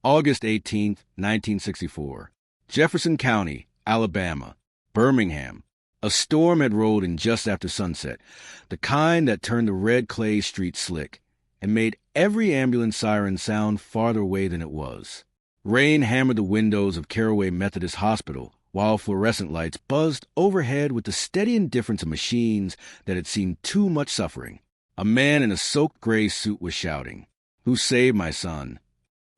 August 18, 1964. Jefferson County, Alabama. Birmingham. A storm had rolled in just after sunset, the kind that turned the red clay streets slick and made every ambulance siren sound farther away than it was. Rain hammered the windows of Caraway Methodist Hospital, while fluorescent lights buzzed overhead with the steady indifference of machines that had seen too much suffering. A man in a soaked gray suit was shouting, "Who saved my son?"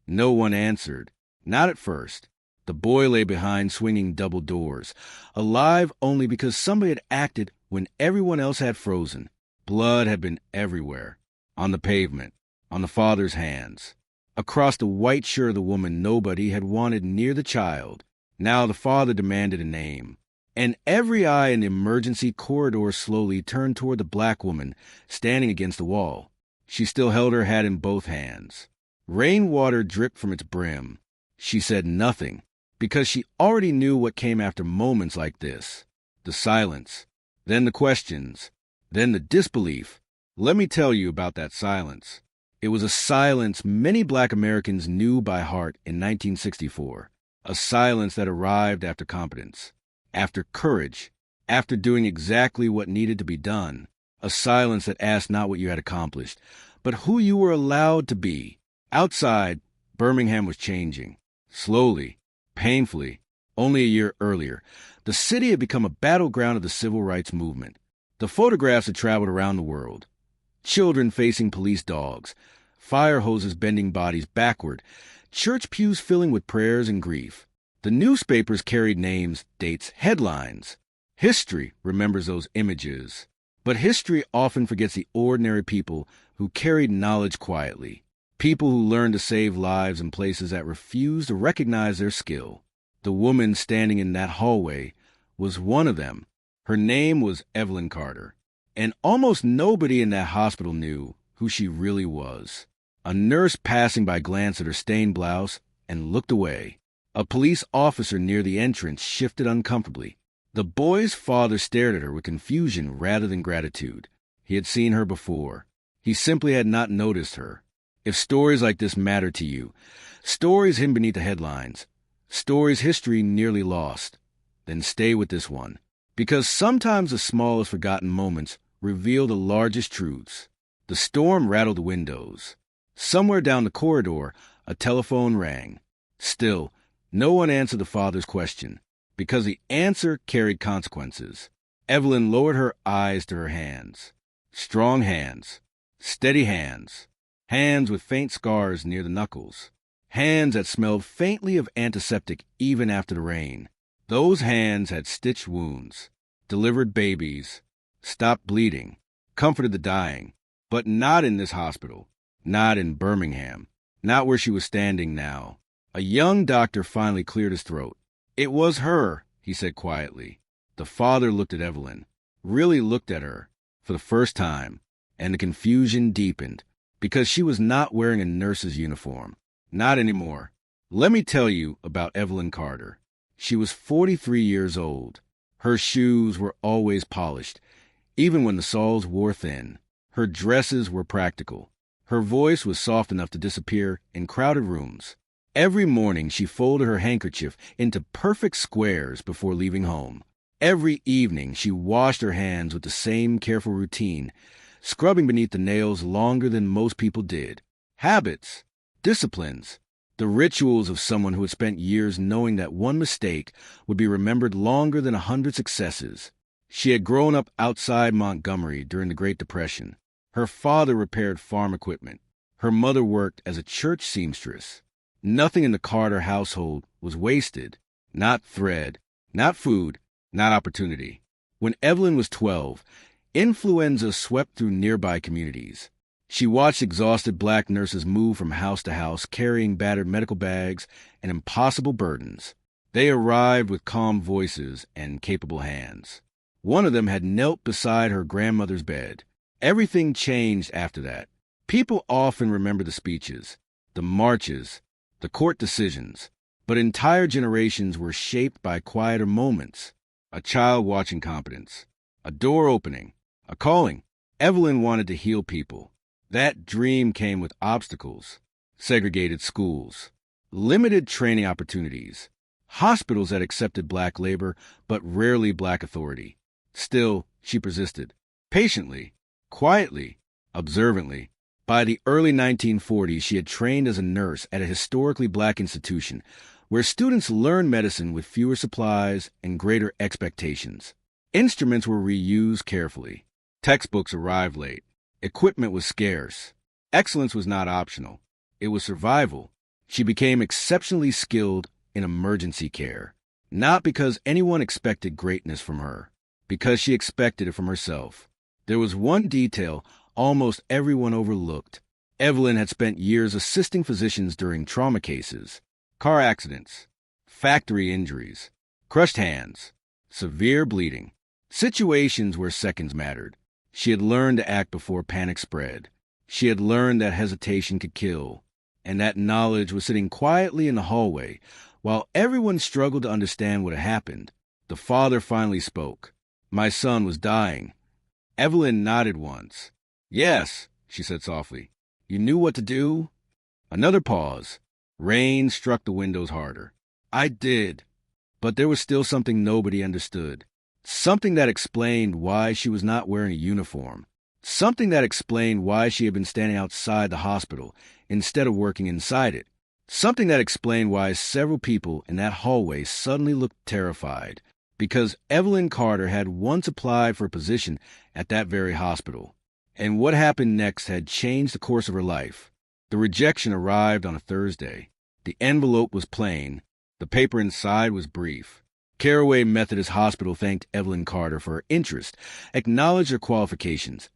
No one answered. Not at first. The boy lay behind swinging double doors, alive only because somebody had acted when everyone else had frozen. Blood had been everywhere. On the pavement, on the father's hands. Across the white shirt of the woman nobody had wanted near the child. Now the father demanded a name. And every eye in the emergency corridor slowly turned toward the black woman standing against the wall. She still held her hat in both hands. Rainwater dripped from its brim. She said nothing, because she already knew what came after moments like this. The silence, then the questions, then the disbelief. Let me tell you about that silence. It was a silence many black Americans knew by heart in 1964, a silence that arrived after competence, after courage, after doing exactly what needed to be done, a silence that asked not what you had accomplished, but who you were allowed to be. Outside, Birmingham was changing, slowly, painfully. Only a year earlier, the city had become a battleground of the civil rights movement. The photographs had traveled around the world. Children facing police dogs, fire hoses bending bodies backward, church pews filling with prayers and grief. The newspapers carried names, dates, headlines. History remembers those images. But history often forgets the ordinary people who carried knowledge quietly. People who learned to save lives in places that refused to recognize their skill. The woman standing in that hallway was one of them. Her name was Evelyn Carter. And almost nobody in that hospital knew who she really was. A nurse passing by glanced at her stained blouse and looked away. A police officer near the entrance shifted uncomfortably. The boy's father stared at her with confusion rather than gratitude. He had seen her before. He simply had not noticed her. If stories like this matter to you, stories hidden beneath the headlines, stories history nearly lost, then stay with this one. Because sometimes the smallest forgotten moments reveal the largest truths. The storm rattled the windows. Somewhere down the corridor, a telephone rang. Still, no one answered the father's question, because the answer carried consequences. Evelyn lowered her eyes to her hands. Strong hands. Steady hands. Hands with faint scars near the knuckles. Hands that smelled faintly of antiseptic even after the rain. Those hands had stitched wounds, delivered babies, stopped bleeding, comforted the dying. But not in this hospital. Not in Birmingham. Not where she was standing now. A young doctor finally cleared his throat. "It was her," he said quietly. The father looked at Evelyn, really looked at her, for the first time, and the confusion deepened, because she was not wearing a nurse's uniform. Not anymore. Let me tell you about Evelyn Carter. She was 43 years old. Her shoes were always polished, even when the soles wore thin. Her dresses were practical. Her voice was soft enough to disappear in crowded rooms. Every morning she folded her handkerchief into perfect squares before leaving home. Every evening she washed her hands with the same careful routine, scrubbing beneath the nails longer than most people did. Habits, disciplines, the rituals of someone who had spent years knowing that one mistake would be remembered longer than 100 successes. She had grown up outside Montgomery during the Great Depression. Her father repaired farm equipment. Her mother worked as a church seamstress. Nothing in the Carter household was wasted. Not thread, not food, not opportunity. When Evelyn was 12, influenza swept through nearby communities. She watched exhausted black nurses move from house to house carrying battered medical bags and impossible burdens. They arrived with calm voices and capable hands. One of them had knelt beside her grandmother's bed. Everything changed after that. People often remember the speeches, the marches, the court decisions, but entire generations were shaped by quieter moments. A child watching competence, a door opening, a calling. Evelyn wanted to heal people. That dream came with obstacles, segregated schools, limited training opportunities, hospitals that accepted black labor but rarely black authority. Still, she persisted. Patiently, quietly, observantly. By the early 1940s, she had trained as a nurse at a historically black institution where students learned medicine with fewer supplies and greater expectations. Instruments were reused carefully. Textbooks arrived late. Equipment was scarce. Excellence was not optional. It was survival. She became exceptionally skilled in emergency care, not because anyone expected greatness from her, because she expected it from herself. There was one detail almost everyone overlooked. Evelyn had spent years assisting physicians during trauma cases, car accidents, factory injuries, crushed hands, severe bleeding, situations where seconds mattered. She had learned to act before panic spread. She had learned that hesitation could kill, and that knowledge was sitting quietly in the hallway while everyone struggled to understand what had happened. The father finally spoke. "My son was dying." Evelyn nodded once. "Yes," she said softly. "You knew what to do?" Another pause. Rain struck the windows harder. "I did." But there was still something nobody understood. Something that explained why she was not wearing a uniform. Something that explained why she had been standing outside the hospital instead of working inside it. Something that explained why several people in that hallway suddenly looked terrified. Because Evelyn Carter had once applied for a position at that very hospital. And what happened next had changed the course of her life. The rejection arrived on a Thursday. The envelope was plain. The paper inside was brief. Caraway Methodist Hospital thanked Evelyn Carter for her interest, acknowledged her qualifications,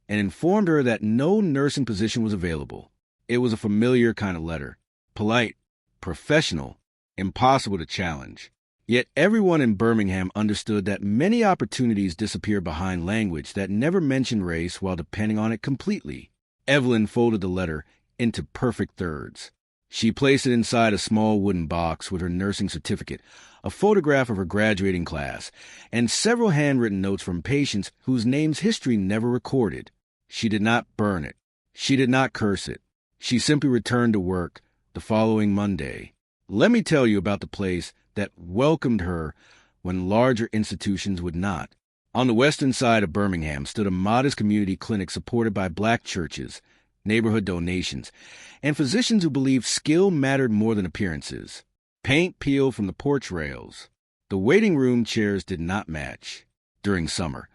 and informed her that no nursing position was available. It was a familiar kind of letter. Polite, professional, impossible to challenge. Yet everyone in Birmingham understood that many opportunities disappear behind language that never mentioned race while depending on it completely. Evelyn folded the letter into perfect thirds. She placed it inside a small wooden box with her nursing certificate, a photograph of her graduating class, and several handwritten notes from patients whose names history never recorded. She did not burn it. She did not curse it. She simply returned to work the following Monday. Let me tell you about the place that welcomed her when larger institutions would not. On the western side of Birmingham stood a modest community clinic supported by black churches, neighborhood donations, and physicians who believed skill mattered more than appearances. Paint peeled from the porch rails. The waiting room chairs did not match. During summer,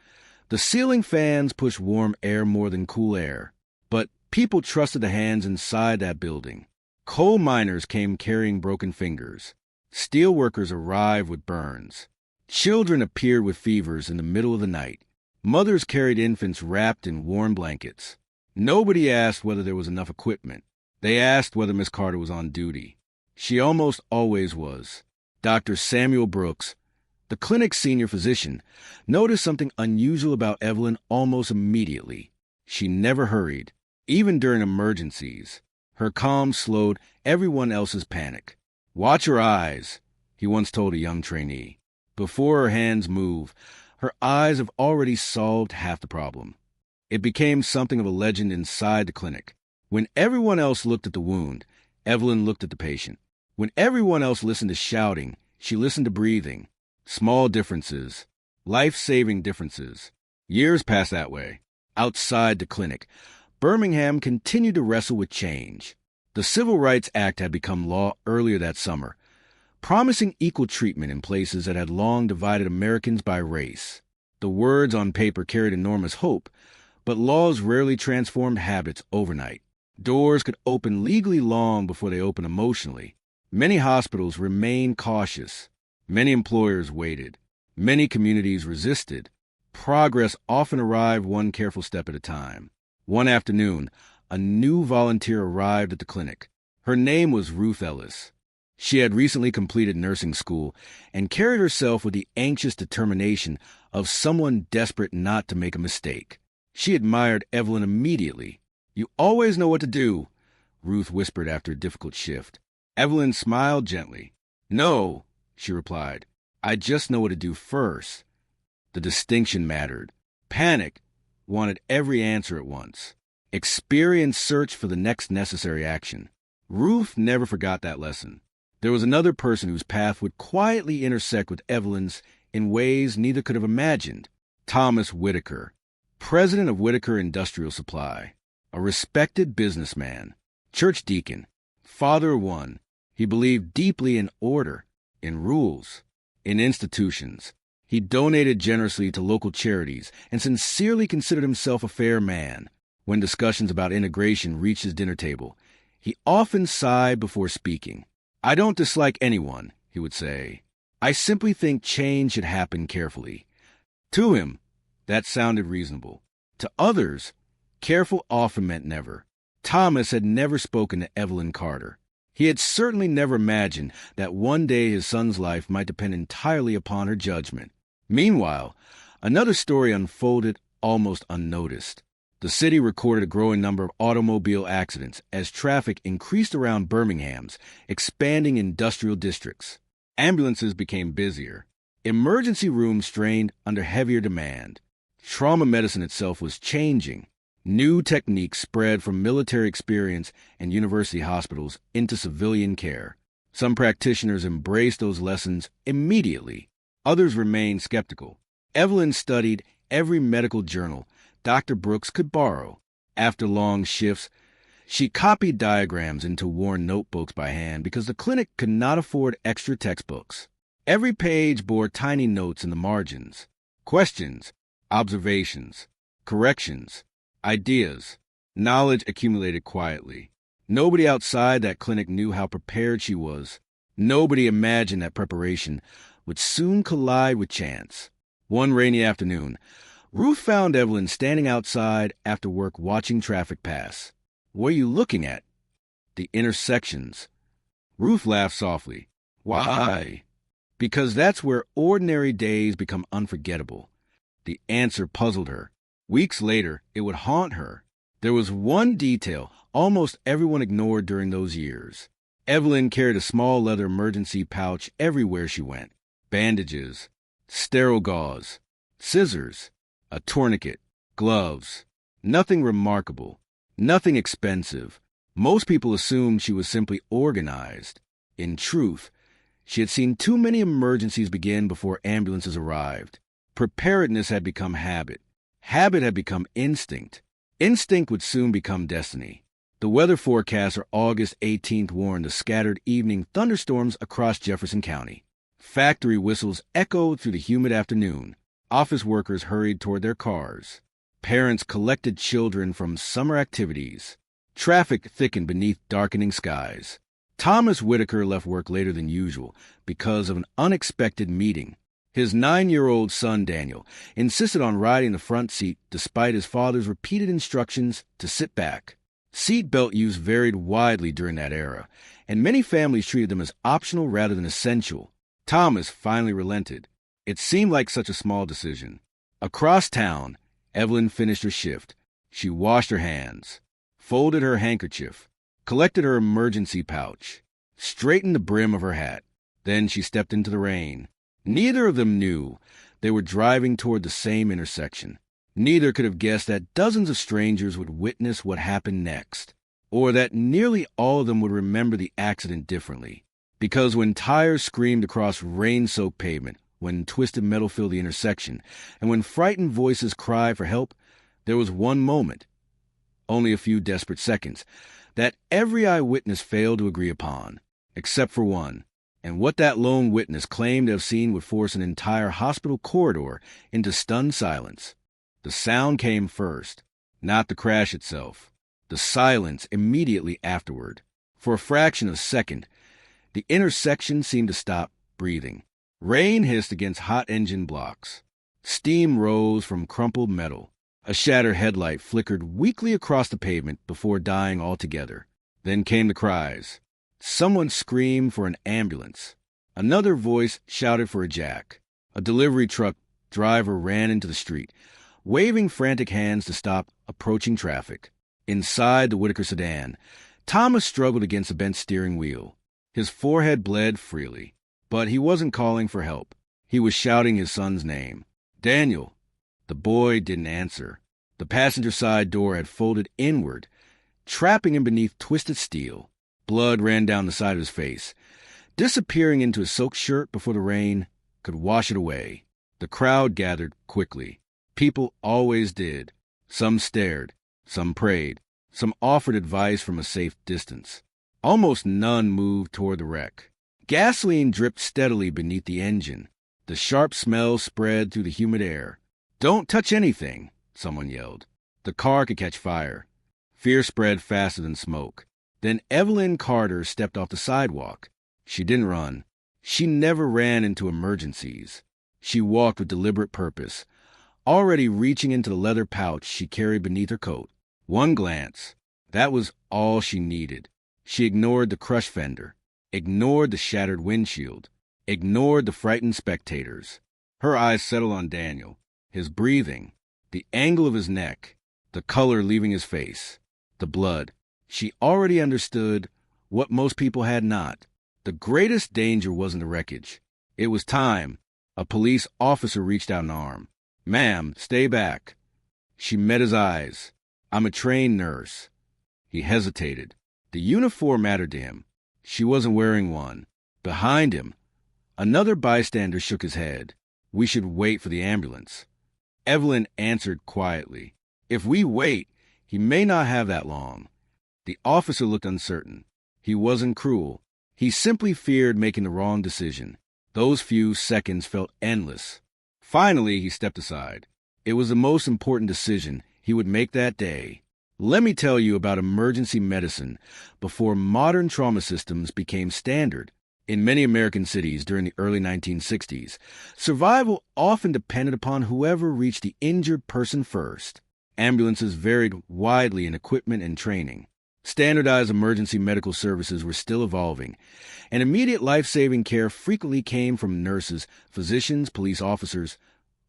the ceiling fans pushed warm air more than cool air. But people trusted the hands inside that building. Coal miners came carrying broken fingers. Steel workers arrived with burns. Children appeared with fevers in the middle of the night. Mothers carried infants wrapped in warm blankets. Nobody asked whether there was enough equipment. They asked whether Miss Carter was on duty. She almost always was. Dr. Samuel Brooks, the clinic's senior physician, noticed something unusual about Evelyn almost immediately. She never hurried, even during emergencies. Her calm slowed everyone else's panic. "Watch her eyes," he once told a young trainee. Before her hands move, her eyes have already solved half the problem. It became something of a legend inside the clinic. When everyone else looked at the wound, Evelyn looked at the patient. When everyone else listened to shouting, she listened to breathing. Small differences, life-saving differences. Years passed that way. Outside the clinic, Birmingham continued to wrestle with change. The Civil Rights Act had become law earlier that summer, promising equal treatment in places that had long divided Americans by race. The words on paper carried enormous hope, but laws rarely transformed habits overnight. Doors could open legally long before they opened emotionally. Many hospitals remained cautious. Many employers waited. Many communities resisted. Progress often arrived one careful step at a time. One afternoon, a new volunteer arrived at the clinic. Her name was Ruth Ellis. She had recently completed nursing school and carried herself with the anxious determination of someone desperate not to make a mistake. She admired Evelyn immediately. "You always know what to do," Ruth whispered after a difficult shift. Evelyn smiled gently. "No," she replied. "I just know what to do first." The distinction mattered. Panic wanted every answer at once. Experience searched for the next necessary action. Ruth never forgot that lesson. There was another person whose path would quietly intersect with Evelyn's in ways neither could have imagined. Thomas Whitaker, president of Whitaker Industrial Supply, a respected businessman, church deacon, father of one. He believed deeply in order, in rules, in institutions. He donated generously to local charities and sincerely considered himself a fair man. When discussions about integration reached his dinner table, he often sighed before speaking. "I don't dislike anyone," he would say. "I simply think change should happen carefully." To him, that sounded reasonable. To others, careful often meant never. Thomas had never spoken to Evelyn Carter. He had certainly never imagined that one day his son's life might depend entirely upon her judgment. Meanwhile, another story unfolded almost unnoticed. The city recorded a growing number of automobile accidents as traffic increased around Birmingham's expanding industrial districts. Ambulances became busier. Emergency rooms strained under heavier demand. Trauma medicine itself was changing. New techniques spread from military experience and university hospitals into civilian care. Some practitioners embraced those lessons immediately. Others remained skeptical. Evelyn studied every medical journal Dr. Brooks could borrow. After long shifts, she copied diagrams into worn notebooks by hand because the clinic could not afford extra textbooks. Every page bore tiny notes in the margins. Questions, observations, corrections, ideas, knowledge accumulated quietly. Nobody outside that clinic knew how prepared she was. Nobody imagined that preparation would soon collide with chance. One rainy afternoon, Ruth found Evelyn standing outside after work watching traffic pass. "What are you looking at?" "The intersections." Ruth laughed softly. "Why?" "Because that's where ordinary days become unforgettable." The answer puzzled her. Weeks later, it would haunt her. There was one detail almost everyone ignored during those years. Evelyn carried a small leather emergency pouch everywhere she went. Bandages, sterile gauze, scissors, a tourniquet, gloves. Nothing remarkable, nothing expensive. Most people assumed she was simply organized. In truth, she had seen too many emergencies begin before ambulances arrived. Preparedness had become habit. Habit had become instinct. Instinct would soon become destiny. The weather forecast for August 18th warned of scattered evening thunderstorms across Jefferson County. Factory whistles echoed through the humid afternoon. Office workers hurried toward their cars. Parents collected children from summer activities. Traffic thickened beneath darkening skies. Thomas Whitaker left work later than usual because of an unexpected meeting. His 9-year-old son, Daniel, insisted on riding the front seat despite his father's repeated instructions to sit back. Seat belt use varied widely during that era, and many families treated them as optional rather than essential. Thomas finally relented. It seemed like such a small decision. Across town, Evelyn finished her shift. She washed her hands, folded her handkerchief, collected her emergency pouch, straightened the brim of her hat. Then she stepped into the rain. Neither of them knew they were driving toward the same intersection. Neither could have guessed that dozens of strangers would witness what happened next, or that nearly all of them would remember the accident differently. Because when tires screamed across rain-soaked pavement, when twisted metal filled the intersection, and when frightened voices cried for help, there was one moment, only a few desperate seconds, that every eyewitness failed to agree upon, except for one. And what that lone witness claimed to have seen would force an entire hospital corridor into stunned silence. The sound came first, not the crash itself. The silence immediately afterward. For a fraction of a second, the intersection seemed to stop breathing. Rain hissed against hot engine blocks. Steam rose from crumpled metal. A shattered headlight flickered weakly across the pavement before dying altogether. Then came the cries. Someone screamed for an ambulance. Another voice shouted for a jack. A delivery truck driver ran into the street, waving frantic hands to stop approaching traffic. Inside the Whitaker sedan, Thomas struggled against a bent steering wheel. His forehead bled freely, but he wasn't calling for help. He was shouting his son's name. "Daniel." The boy didn't answer. The passenger side door had folded inward, trapping him beneath twisted steel. Blood ran down the side of his face, disappearing into his soaked shirt before the rain could wash it away. The crowd gathered quickly. People always did. Some stared, some prayed, some offered advice from a safe distance. Almost none moved toward the wreck. Gasoline dripped steadily beneath the engine. The sharp smell spread through the humid air. "Don't touch anything," someone yelled. The car could catch fire. Fear spread faster than smoke. Then Evelyn Carter stepped off the sidewalk. She didn't run. She never ran into emergencies. She walked with deliberate purpose, already reaching into the leather pouch she carried beneath her coat. One glance. That was all she needed. She ignored the crushed fender, ignored the shattered windshield, ignored the frightened spectators. Her eyes settled on Daniel, his breathing, the angle of his neck, the color leaving his face, the blood. She already understood what most people had not. The greatest danger wasn't the wreckage. It was time. A police officer reached out an arm. "Ma'am, stay back." She met his eyes. "I'm a trained nurse." He hesitated. The uniform mattered to him. She wasn't wearing one. Behind him, another bystander shook his head. "We should wait for the ambulance." Evelyn answered quietly. "If we wait, he may not have that long." The officer looked uncertain. He wasn't cruel. He simply feared making the wrong decision. Those few seconds felt endless. Finally, he stepped aside. It was the most important decision he would make that day. Let me tell you about emergency medicine before modern trauma systems became standard. In many American cities during the early 1960s, survival often depended upon whoever reached the injured person first. Ambulances varied widely in equipment and training. Standardized emergency medical services were still evolving, and immediate life-saving care frequently came from nurses, physicians, police officers,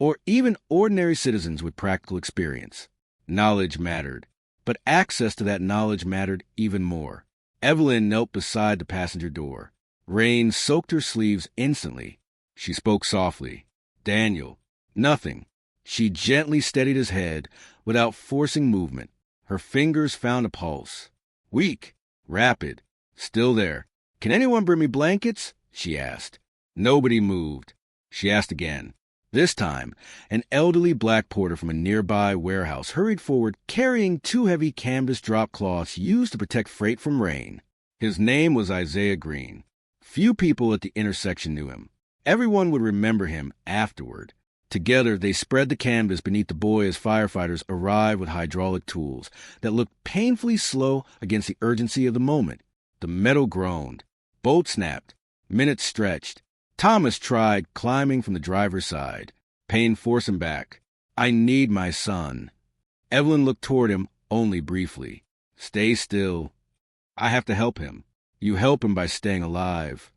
or even ordinary citizens with practical experience. Knowledge mattered, but access to that knowledge mattered even more. Evelyn knelt beside the passenger door. Rain soaked her sleeves instantly. She spoke softly. "Daniel." "Nothing." She gently steadied his head without forcing movement. Her fingers found a pulse. Weak, rapid, still there. "Can anyone bring me blankets?" she asked. Nobody moved. She asked again. This time, an elderly black porter from a nearby warehouse hurried forward carrying 2 heavy canvas drop cloths used to protect freight from rain. His name was Isaiah Green. Few people at the intersection knew him. Everyone would remember him afterward. Together, they spread the canvas beneath the boy as firefighters arrived with hydraulic tools that looked painfully slow against the urgency of the moment. The metal groaned. Bolts snapped. Minutes stretched. Thomas tried climbing from the driver's side. Pain forced him back. "I need my son." Evelyn looked toward him only briefly. "Stay still. I have to help him." "You help him by staying alive."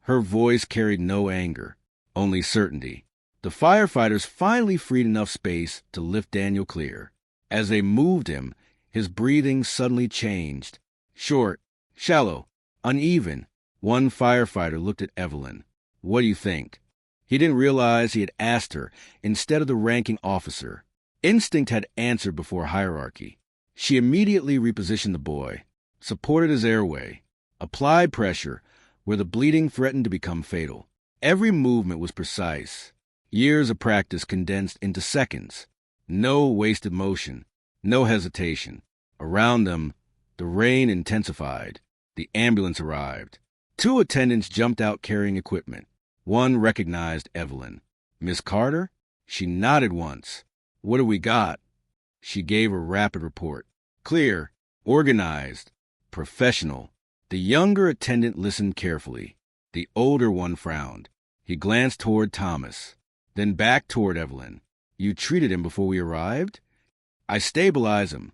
Her voice carried no anger, only certainty. The firefighters finally freed enough space to lift Daniel clear. As they moved him, his breathing suddenly changed. Short, shallow, uneven. One firefighter looked at Evelyn. "What do you think?" He didn't realize he had asked her instead of the ranking officer. Instinct had answered before hierarchy. She immediately repositioned the boy, supported his airway, applied pressure where the bleeding threatened to become fatal. Every movement was precise. Years of practice condensed into seconds. No wasted motion, no hesitation. Around them, the rain intensified. The ambulance arrived. 2 attendants jumped out carrying equipment. One recognized Evelyn. "Miss Carter?" She nodded once. "What do we got?" She gave a rapid report. Clear, organized, professional. The younger attendant listened carefully. The older one frowned. He glanced toward Thomas, then back toward Evelyn. "You treated him before we arrived?" "I stabilized him."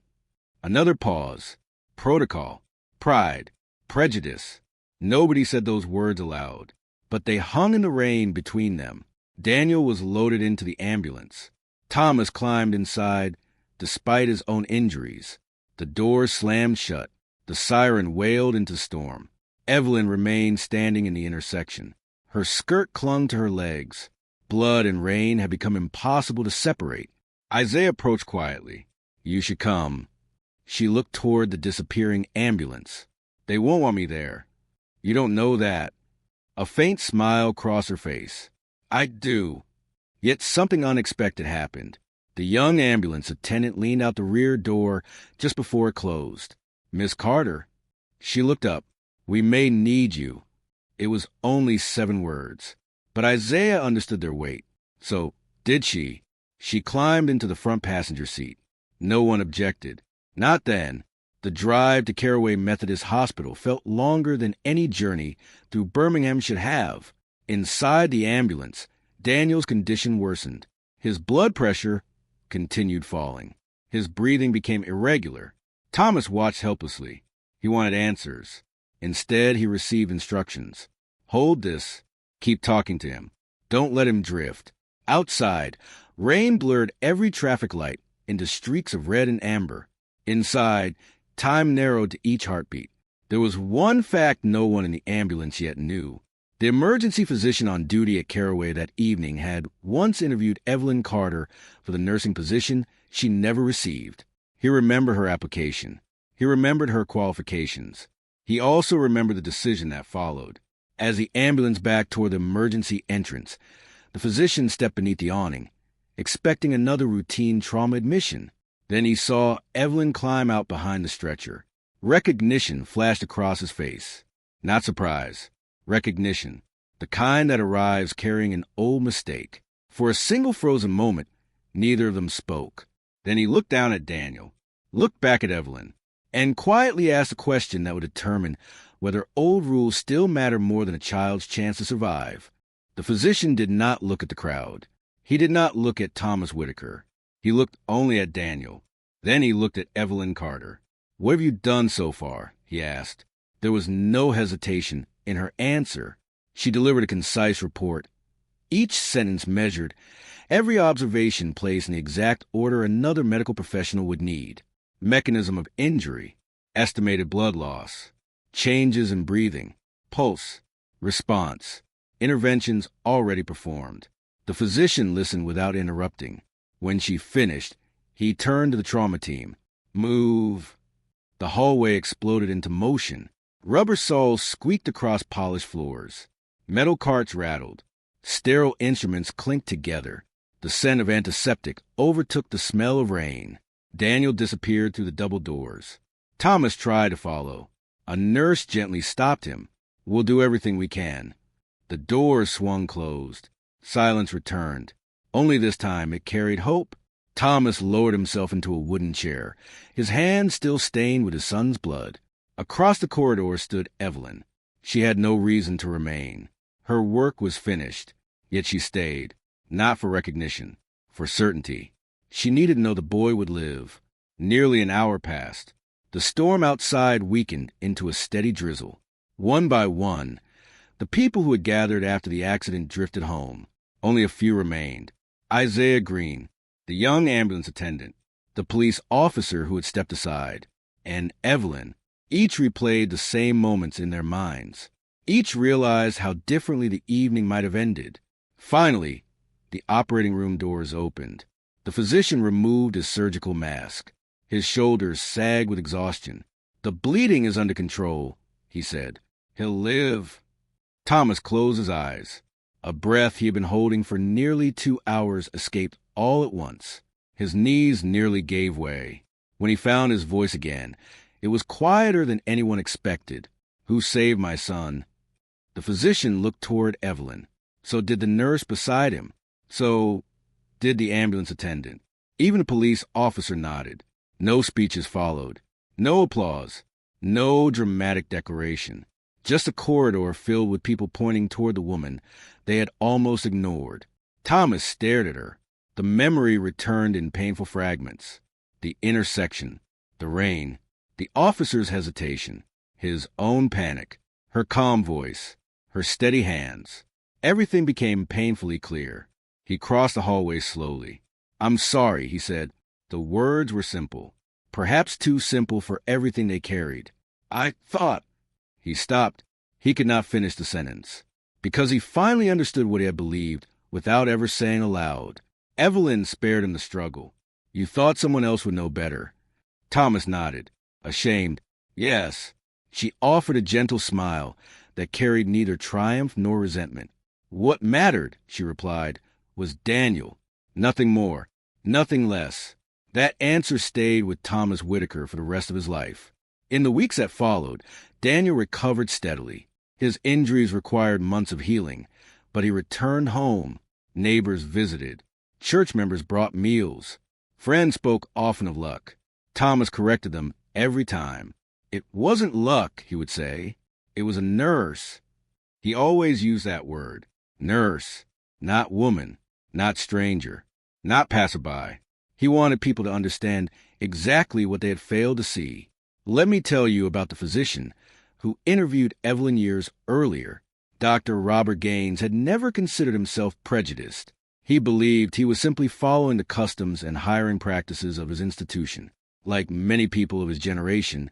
Another pause. Protocol. Pride. Prejudice. Nobody said those words aloud, but they hung in the rain between them. Daniel was loaded into the ambulance. Thomas climbed inside, despite his own injuries. The door slammed shut. The siren wailed into storm. Evelyn remained standing in the intersection. Her skirt clung to her legs. Blood and rain had become impossible to separate. Isaiah approached quietly. "You should come." She looked toward the disappearing ambulance. They won't want me there. You don't know that. A faint smile crossed her face. I do. Yet something unexpected happened. The young ambulance attendant leaned out the rear door just before it closed. Miss Carter. She looked up. We may need you. It was only 7 words. But Isaiah understood their weight. So, did she? She climbed into the front passenger seat. No one objected. Not then. The drive to Caraway Methodist Hospital felt longer than any journey through Birmingham should have. Inside the ambulance, Daniel's condition worsened. His blood pressure continued falling. His breathing became irregular. Thomas watched helplessly. He wanted answers. Instead, he received instructions. Hold this. Keep talking to him. Don't let him drift. Outside, rain blurred every traffic light into streaks of red and amber. Inside, time narrowed to each heartbeat. There was one fact no one in the ambulance yet knew. The emergency physician on duty at Caraway that evening had once interviewed Evelyn Carter for the nursing position she never received. He remembered her application. He remembered her qualifications. He also remembered the decision that followed. As the ambulance backed toward the emergency entrance, the physician stepped beneath the awning, expecting another routine trauma admission. Then he saw Evelyn climb out behind the stretcher. Recognition flashed across his face. Not surprise. Recognition. The kind that arrives carrying an old mistake. For a single frozen moment, neither of them spoke. Then he looked down at Daniel, looked back at Evelyn, and quietly asked a question that would determine whether old rules still matter more than a child's chance to survive. The physician did not look at the crowd. He did not look at Thomas Whitaker. He looked only at Daniel. Then he looked at Evelyn Carter. What have you done so far? He asked. There was no hesitation in her answer. She delivered a concise report. Each sentence measured, every observation placed in the exact order another medical professional would need. Mechanism of injury, estimated blood loss, changes in breathing, pulse, response, interventions already performed. The physician listened without interrupting. When she finished, he turned to the trauma team. Move. The hallway exploded into motion. Rubber soles squeaked across polished floors. Metal carts rattled. Sterile instruments clinked together. The scent of antiseptic overtook the smell of rain. Daniel disappeared through the double doors. Thomas tried to follow. A nurse gently stopped him. We'll do everything we can. The doors swung closed. Silence returned. Only this time it carried hope. Thomas lowered himself into a wooden chair, his hands still stained with his son's blood. Across the corridor stood Evelyn. She had no reason to remain. Her work was finished, yet she stayed, not for recognition, for certainty. She needed to know the boy would live. Nearly an hour passed. The storm outside weakened into a steady drizzle. One by one, the people who had gathered after the accident drifted home. Only a few remained. Isaiah Green, the young ambulance attendant, the police officer who had stepped aside, and Evelyn. Each replayed the same moments in their minds. Each realized how differently the evening might have ended. Finally, the operating room doors opened. The physician removed his surgical mask. His shoulders sagged with exhaustion. The bleeding is under control, he said. He'll live. Thomas closed his eyes. A breath he had been holding for nearly 2 hours escaped all at once. His knees nearly gave way. When he found his voice again, it was quieter than anyone expected. Who saved my son? The physician looked toward Evelyn. So did the nurse beside him. So did the ambulance attendant. Even the police officer nodded. No speeches followed. No applause. No dramatic declaration. Just a corridor filled with people pointing toward the woman they had almost ignored. Thomas stared at her. The memory returned in painful fragments. The intersection. The rain. The officer's hesitation, his own panic, her calm voice, her steady hands. Everything became painfully clear. He crossed the hallway slowly. I'm sorry, he said. The words were simple, perhaps too simple for everything they carried. I thought. He stopped. He could not finish the sentence, because he finally understood what he had believed without ever saying aloud. Evelyn spared him the struggle. You thought someone else would know better. Thomas nodded. Ashamed. Yes. She offered a gentle smile that carried neither triumph nor resentment. What mattered, she replied, was Daniel. Nothing more, nothing less. That answer stayed with Thomas Whitaker for the rest of his life. In the weeks that followed, Daniel recovered steadily. His injuries required months of healing, but he returned home. Neighbors visited. Church members brought meals. Friends spoke often of luck. Thomas corrected them every time. It wasn't luck, he would say. It was a nurse. He always used that word. Nurse. Not woman. Not stranger. Not passerby. He wanted people to understand exactly what they had failed to see. Let me tell you about the physician who interviewed Evelyn years earlier. Dr. Robert Gaines had never considered himself prejudiced. He believed he was simply following the customs and hiring practices of his institution. Like many people of his generation,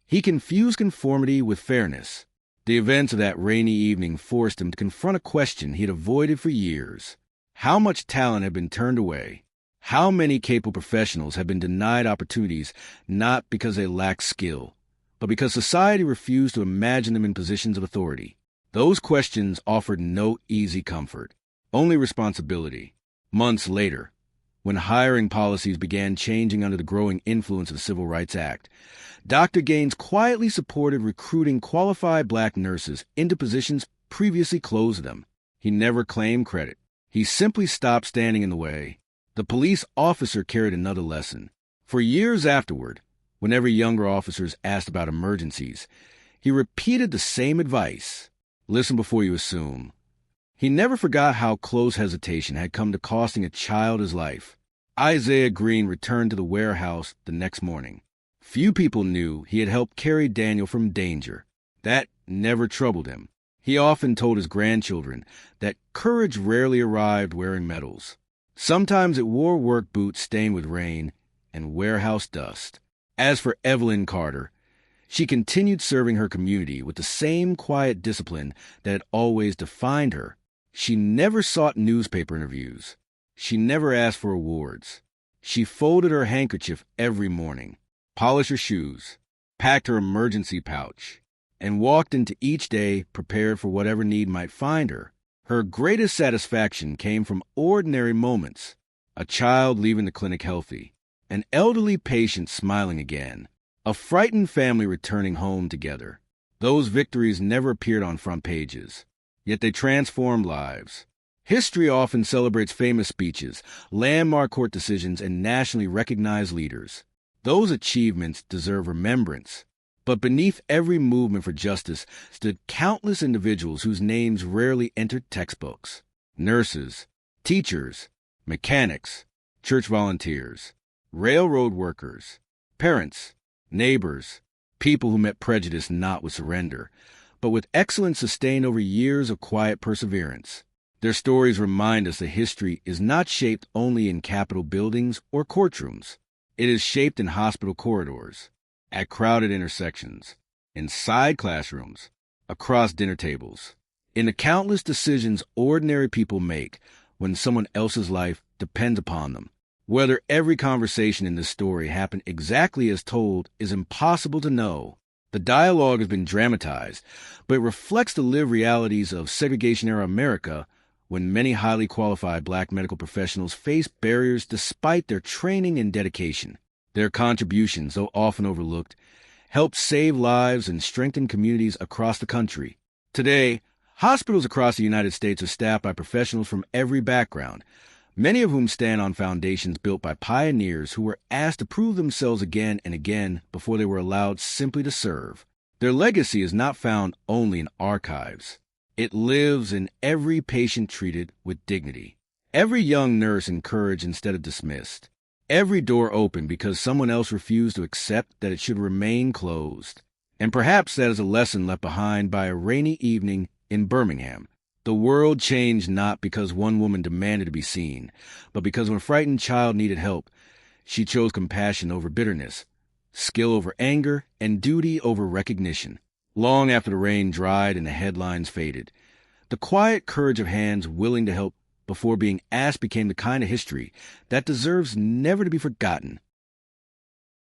he confused conformity with fairness. The events of that rainy evening forced him to confront a question he had avoided for years. How much talent had been turned away? How many capable professionals had been denied opportunities not because they lacked skill, but because society refused to imagine them in positions of authority? Those questions offered no easy comfort, only responsibility. Months later, when hiring policies began changing under the growing influence of the Civil Rights Act, Dr. Gaines quietly supported recruiting qualified black nurses into positions previously closed to them. He never claimed credit. He simply stopped standing in the way. The police officer carried another lesson. For years afterward, whenever younger officers asked about emergencies, he repeated the same advice. Listen before you assume. He never forgot how close hesitation had come to costing a child his life. Isaiah Green returned to the warehouse the next morning. Few people knew he had helped carry Daniel from danger. That never troubled him. He often told his grandchildren that courage rarely arrived wearing medals. Sometimes it wore work boots stained with rain and warehouse dust. As for Evelyn Carter, she continued serving her community with the same quiet discipline that had always defined her. She never sought newspaper interviews. She never asked for awards. She folded her handkerchief every morning, polished her shoes, packed her emergency pouch, and walked into each day prepared for whatever need might find her. Her greatest satisfaction came from ordinary moments. A child leaving the clinic healthy, an elderly patient smiling again, a frightened family returning home together. Those victories never appeared on front pages, yet they transformed lives. History often celebrates famous speeches, landmark court decisions, and nationally recognized leaders. Those achievements deserve remembrance. But beneath every movement for justice stood countless individuals whose names rarely entered textbooks. Nurses, teachers, mechanics, church volunteers, railroad workers, parents, neighbors, people who met prejudice not with surrender, but with excellence sustained over years of quiet perseverance. Their stories remind us that history is not shaped only in Capitol buildings or courtrooms. It is shaped in hospital corridors, at crowded intersections, in side classrooms, across dinner tables, in the countless decisions ordinary people make when someone else's life depends upon them. Whether every conversation in this story happened exactly as told is impossible to know. The dialogue has been dramatized, but it reflects the lived realities of segregation-era America when many highly qualified black medical professionals faced barriers despite their training and dedication. Their contributions, though often overlooked, helped save lives and strengthen communities across the country. Today, hospitals across the United States are staffed by professionals from every background, many of whom stand on foundations built by pioneers who were asked to prove themselves again and again before they were allowed simply to serve. Their legacy is not found only in archives. It lives in every patient treated with dignity, every young nurse encouraged instead of dismissed, every door opened because someone else refused to accept that it should remain closed. And perhaps that is a lesson left behind by a rainy evening in Birmingham. The world changed not because one woman demanded to be seen, but because when a frightened child needed help, she chose compassion over bitterness, skill over anger, and duty over recognition. Long after the rain dried and the headlines faded, the quiet courage of hands willing to help before being asked became the kind of history that deserves never to be forgotten.